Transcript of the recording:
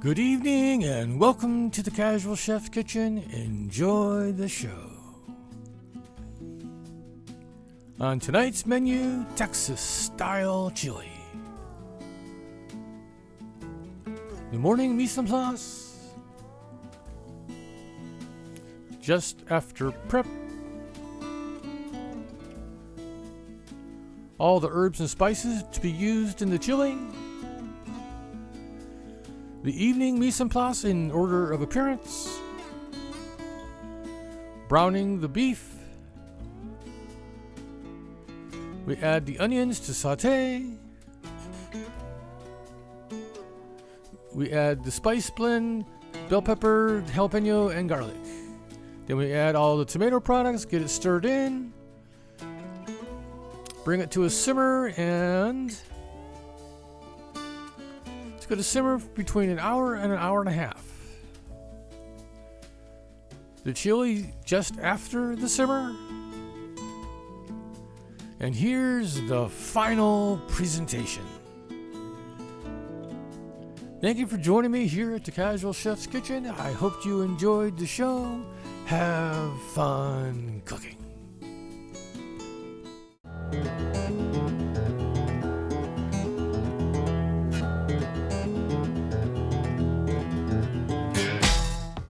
Good evening and welcome to the Casual Chef's Kitchen. Enjoy the show. On tonight's menu, Texas-style chili. The morning mise en place. Just after prep. All the herbs and spices to be used in the chili. The evening mise en place in order of appearance. Browning the beef. We add the onions to saute. We add the spice blend, bell pepper, jalapeno, and garlic. Then we add all the tomato products, get it stirred in. Bring it to a simmer and it's going to simmer between an hour and a half. The chili just after the simmer. And here's the final presentation. Thank you for joining me here at the Casual Chef's Kitchen. I hope you enjoyed the show. Have fun cooking.